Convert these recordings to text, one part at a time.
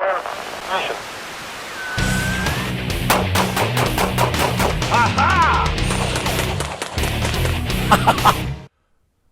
Mission.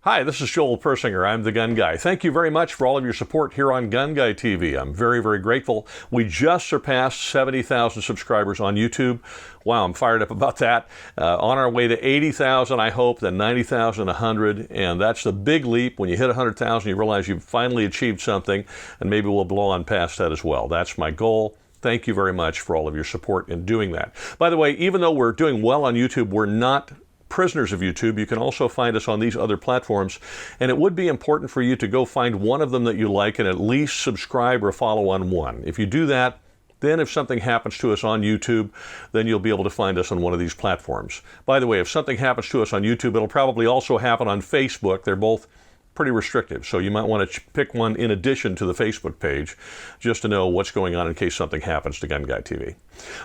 Hi, this is Joel Persinger. I'm the Gun Guy. Thank you very much for all of your support here on GunGuyTV. I'm very, very grateful. We just surpassed 70,000 subscribers on YouTube. Wow, I'm fired up about that. On our way to 80,000, I hope, then 90,000, 100, and that's the big leap. When you hit 100,000, you realize you've finally achieved something, and maybe we'll blow on past that as well. That's my goal. Thank you very much for all of your support in doing that. By the way, even though we're doing well on YouTube, we're not prisoners of YouTube. You can also find us on these other platforms, and it would be important for you to go find one of them that you like and at least subscribe or follow on one. If you do that, then if something happens to us on YouTube, then you'll be able to find us on one of these platforms. By the way, if something happens to us on YouTube, it'll probably also happen on Facebook. They're both pretty restrictive, so you might want to pick one in addition to the Facebook page just to know what's going on in case something happens to GunGuyTV.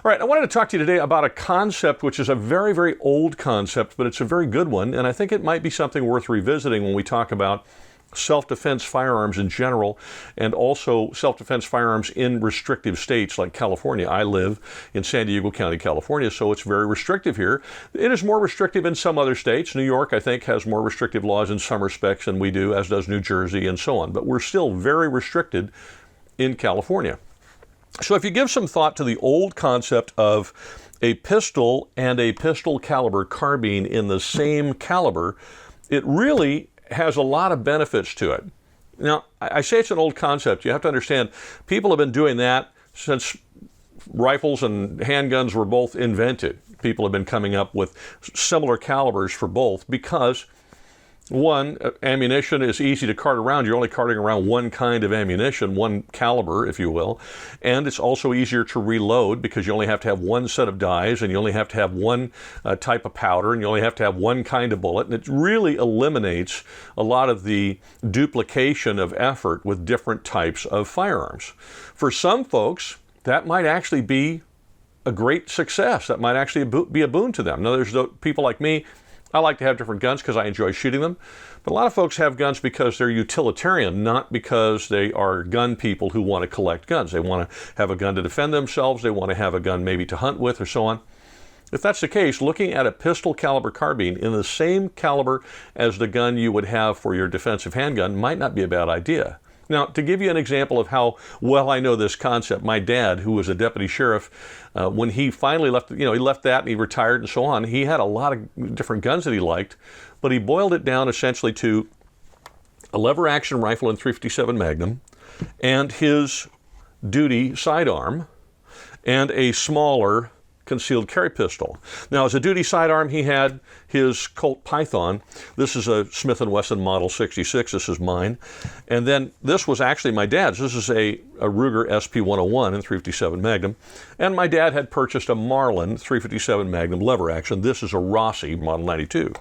All right, I wanted to talk to you today about a concept which is a very, very old concept, but it's a very good one, and I think it might be something worth revisiting when we talk about self-defense firearms in general, and also self-defense firearms in restrictive states like California. I live in San Diego County, California, so it's very restrictive here. It is more restrictive in some other states. New York, I think, has more restrictive laws in some respects than we do, as does New Jersey and so on. But we're still very restricted in California. So if you give some thought to the old concept of a pistol and a pistol caliber carbine in the same caliber, it really has a lot of benefits to it. Now, I say it's an old concept. You have to understand, people have been doing that since rifles and handguns were both invented. People have been coming up with similar calibers for both because, one, ammunition is easy to cart around. You're only carting around one kind of ammunition, one caliber, if you will. And it's also easier to reload because you only have to have one set of dies, and you only have to have one type of powder, and you only have to have one kind of bullet. And it really eliminates a lot of the duplication of effort with different types of firearms. For some folks, that might actually be a great success. That might actually be a boon to them. Now, there's people like me. I like to have different guns because I enjoy shooting them. But a lot of folks have guns because they're utilitarian, not because they are gun people who want to collect guns. They want to have a gun to defend themselves. They want to have a gun maybe to hunt with or so on. If that's the case, looking at a pistol caliber carbine in the same caliber as the gun you would have for your defensive handgun might not be a bad idea. Now, to give you an example of how well I know this concept, my dad, who was a deputy sheriff, when he finally left, he left that and he retired and so on, he had a lot of different guns that he liked, but he boiled it down essentially to a lever action rifle in .357 Magnum and his duty sidearm and a smaller concealed carry pistol. Now, as a duty sidearm, he had his Colt Python. This is a Smith & Wesson Model 66. This is mine. And then this was actually my dad's. This is a Ruger SP101 in .357 Magnum. And my dad had purchased a Marlin .357 Magnum lever action. This is a Rossi Model 92.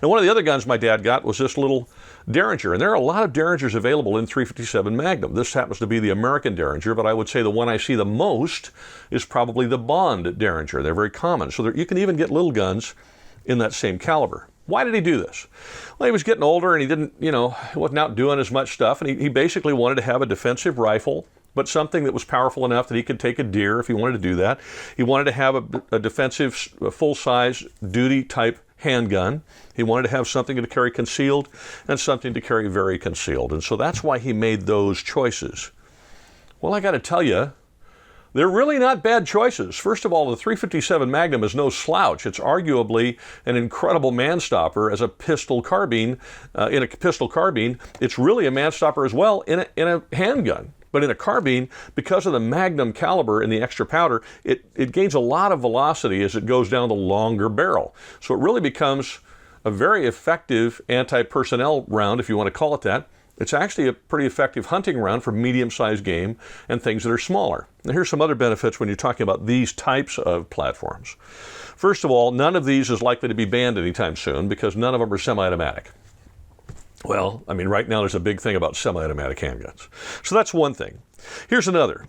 Now, one of the other guns my dad got was this little Derringer, and there are a lot of Derringers available in .357 Magnum. This happens to be the American Derringer, but I would say the one I see the most is probably the Bond Derringer. They're very common, so you can even get little guns in that same caliber. Why did he do this? Well, he was getting older, and he didn't, he wasn't out doing as much stuff, and he basically wanted to have a defensive rifle, but something that was powerful enough that he could take a deer if he wanted to do that. He wanted to have a defensive, full-size, duty-type handgun. He wanted to have something to carry concealed and something to carry very concealed. And so that's why he made those choices. Well, I got to tell you, they're really not bad choices. First of all, the .357 Magnum is no slouch. It's arguably an incredible man-stopper as a pistol carbine. In a pistol carbine, it's really a man-stopper as well in a handgun. But in a carbine, because of the Magnum caliber and the extra powder, it gains a lot of velocity as it goes down the longer barrel. So it really becomes a very effective anti-personnel round, if you want to call it that. It's actually a pretty effective hunting round for medium-sized game and things that are smaller. Now, here's some other benefits when you're talking about these types of platforms. First of all, none of these is likely to be banned anytime soon because none of them are semi-automatic. Well, right now there's a big thing about semi-automatic handguns. So that's one thing. Here's another.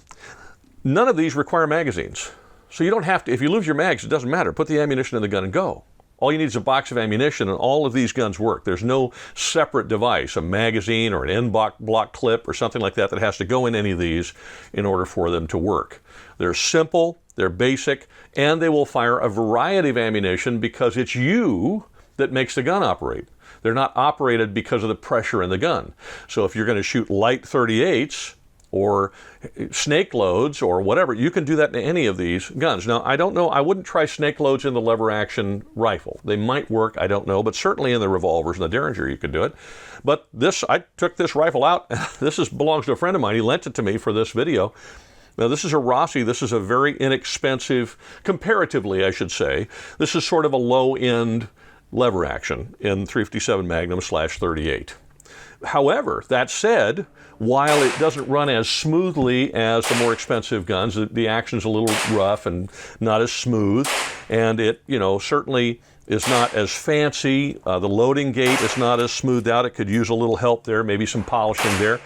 None of these require magazines. So you don't have to, if you lose your mags, it doesn't matter. Put the ammunition in the gun and go. All you need is a box of ammunition, and all of these guns work. There's no separate device, a magazine or an end-block clip or something like that that has to go in any of these in order for them to work. They're simple, they're basic, and they will fire a variety of ammunition because it's you that makes the gun operate. They're not operated because of the pressure in the gun. So if you're going to shoot light 38s, or snake loads or whatever, you can do that in any of these guns. Now, I don't know, I wouldn't try snake loads in the lever action rifle. They might work, I don't know, but certainly in the revolvers and the Derringer you could do it. But this, I took this rifle out. This belongs to a friend of mine. He lent it to me for this video. Now, this is a Rossi. This is a very inexpensive, comparatively, I should say. This is sort of a low-end lever action in 357 Magnum /38. However, that said, while it doesn't run as smoothly as the more expensive guns, the action's a little rough and not as smooth, and it, certainly is not as fancy. The loading gate is not as smoothed out. It could use a little help there, maybe some polishing there.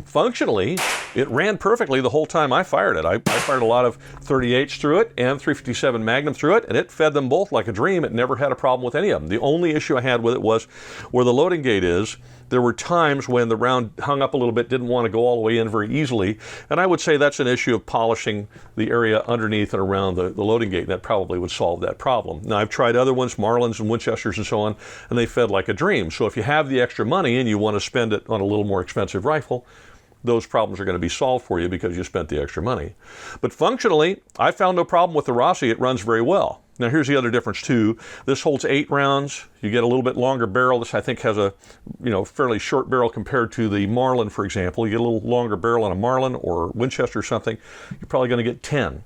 Functionally, it ran perfectly the whole time I fired it. I fired a lot of 38s through it and 357 Magnum through it, and it fed them both like a dream. It never had a problem with any of them. The only issue I had with it was where the loading gate is. There were times when the round hung up a little bit, didn't want to go all the way in very easily, and I would say that's an issue of polishing the area underneath and around the loading gate, and that probably would solve that problem. Now, I've tried other ones, Marlins and Winchesters and so on, and they fed like a dream. So if you have the extra money and you want to spend it on a little more expensive rifle, those problems are going to be solved for you because you spent the extra money. But functionally, I found no problem with the Rossi. It runs very well. Now, here's the other difference too. This holds 8 rounds. You get a little bit longer barrel. This, I think, has a fairly short barrel compared to the Marlin, for example. You get a little longer barrel on a Marlin or Winchester or something, you're probably going to get 10.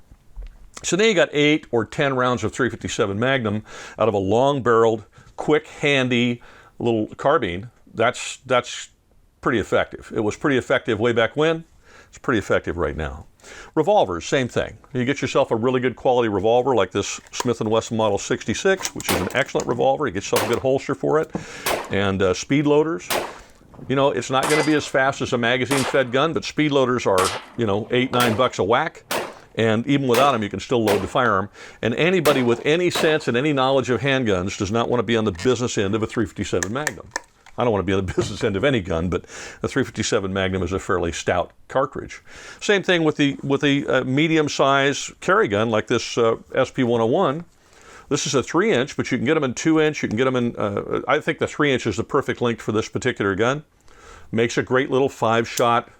So now you got 8 or 10 rounds of 357 Magnum out of a long-barreled, quick, handy little carbine. That's pretty effective. It was pretty effective way back when. It's pretty effective right now. Revolvers, same thing. You get yourself a really good quality revolver like this Smith & Wesson Model 66, which is an excellent revolver. You get yourself a good holster for it. And speed loaders. It's not going to be as fast as a magazine-fed gun, but speed loaders are, $8-9 a whack. And even without them, you can still load the firearm. And anybody with any sense and any knowledge of handguns does not want to be on the business end of a 357 Magnum. I don't want to be on the business end of any gun, but the 357 Magnum is a fairly stout cartridge. Same thing with the medium-size carry gun like this SP101. This is a 3-inch, but you can get them in 2-inch. You can get them in, I think the 3-inch is the perfect length for this particular gun. Makes a great little 5-shot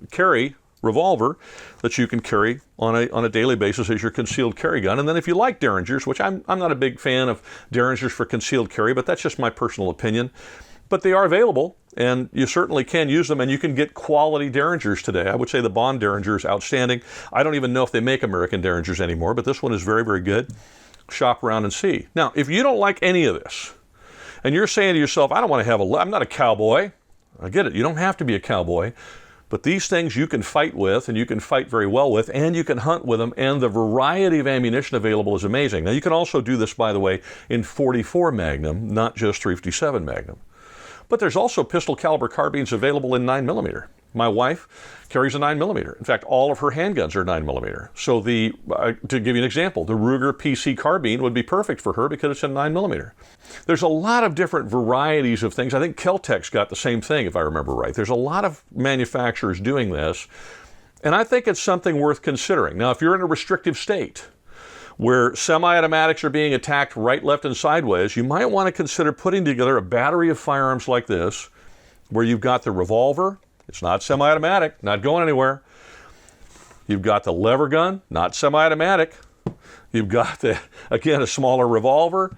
carry revolver that you can carry on a daily basis as your concealed carry gun. And then if you like Derringers, which I'm not a big fan of Derringers for concealed carry, but that's just my personal opinion. But they are available, and you certainly can use them, and you can get quality Derringers today. I would say the Bond Derringer is outstanding. I don't even know if they make American Derringers anymore, but this one is very, very good. Shop around and see. Now, if you don't like any of this, and you're saying to yourself, I don't want to have I'm not a cowboy. I get it. You don't have to be a cowboy. But these things you can fight with, and you can fight very well with, and you can hunt with them, and the variety of ammunition available is amazing. Now, you can also do this, by the way, in 44 Magnum, not just 357 Magnum. But there's also pistol caliber carbines available in 9mm. My wife carries a 9mm. In fact, all of her handguns are 9mm. So to give you an example, the Ruger PC carbine would be perfect for her because it's a 9mm. There's a lot of different varieties of things. I think Kel-Tec's got the same thing, if I remember right. There's a lot of manufacturers doing this, and I think it's something worth considering. Now, if you're in a restrictive state, where semi-automatics are being attacked right, left, and sideways, you might want to consider putting together a battery of firearms like this, where you've got the revolver, it's not semi-automatic, not going anywhere. You've got the lever gun, not semi-automatic. You've got, again, a smaller revolver.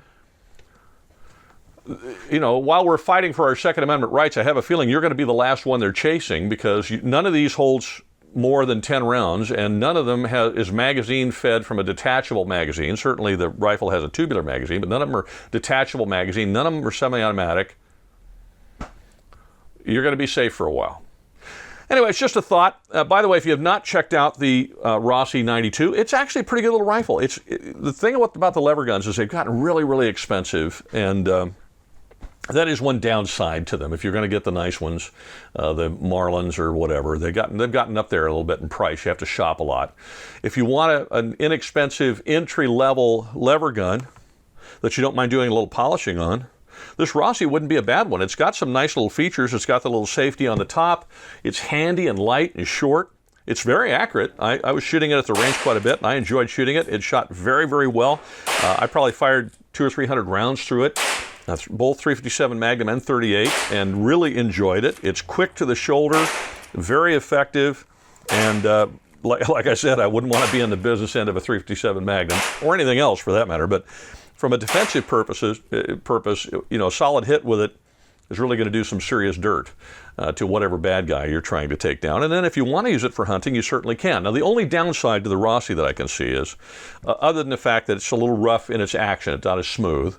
While we're fighting for our Second Amendment rights, I have a feeling you're going to be the last one they're chasing because none of these holds more than 10 rounds, and none of them is magazine fed from a detachable magazine. Certainly the rifle has a tubular magazine, but none of them are detachable magazine. None of them are semi-automatic. You're going to be safe for a while. Anyway, it's just a thought. By the way, if you have not checked out the Rossi 92, it's actually a pretty good little rifle. The thing about the lever guns is they've gotten really, really expensive, and that is one downside to them. If you're going to get the nice ones, the Marlins or whatever, they've gotten up there a little bit in price. You have to shop a lot. If you want an inexpensive entry-level lever gun, that you don't mind doing a little polishing on, this Rossi wouldn't be a bad one. It's got some nice little features. It's got the little safety on the top. It's handy and light and short. It's very accurate. I was shooting it at the range quite a bit, and I enjoyed shooting it. It shot very, very well. I probably fired 200 or 300 rounds through it. That's both 357 Magnum and 38, and really enjoyed it. It's quick to the shoulder, very effective, and like I said, I wouldn't want to be in the business end of a 357 Magnum, or anything else for that matter, but from a defensive purpose, a solid hit with it is really going to do some serious dirt to whatever bad guy you're trying to take down. And then if you want to use it for hunting, you certainly can. Now, the only downside to the Rossi that I can see is, other than the fact that it's a little rough in its action, it's not as smooth,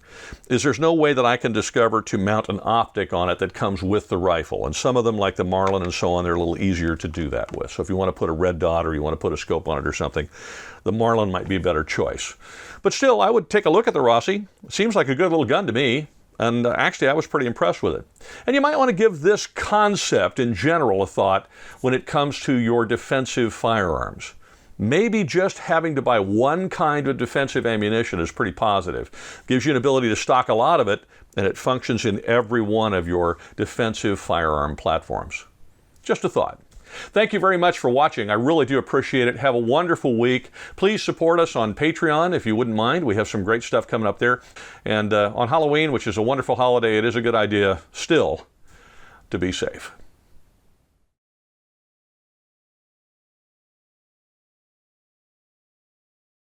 is there's no way that I can discover to mount an optic on it that comes with the rifle. And some of them, like the Marlin and so on, they're a little easier to do that with. So if you want to put a red dot or you want to put a scope on it or something, the Marlin might be a better choice. But still, I would take a look at the Rossi. It seems like a good little gun to me. And actually, I was pretty impressed with it. And you might want to give this concept in general a thought when it comes to your defensive firearms. Maybe just having to buy one kind of defensive ammunition is pretty positive. Gives you an ability to stock a lot of it, and it functions in every one of your defensive firearm platforms. Just a thought. Thank you very much for watching. I really do appreciate it. Have a wonderful week. Please support us on Patreon if you wouldn't mind. We have some great stuff coming up there. And on Halloween, which is a wonderful holiday, it is a good idea still to be safe.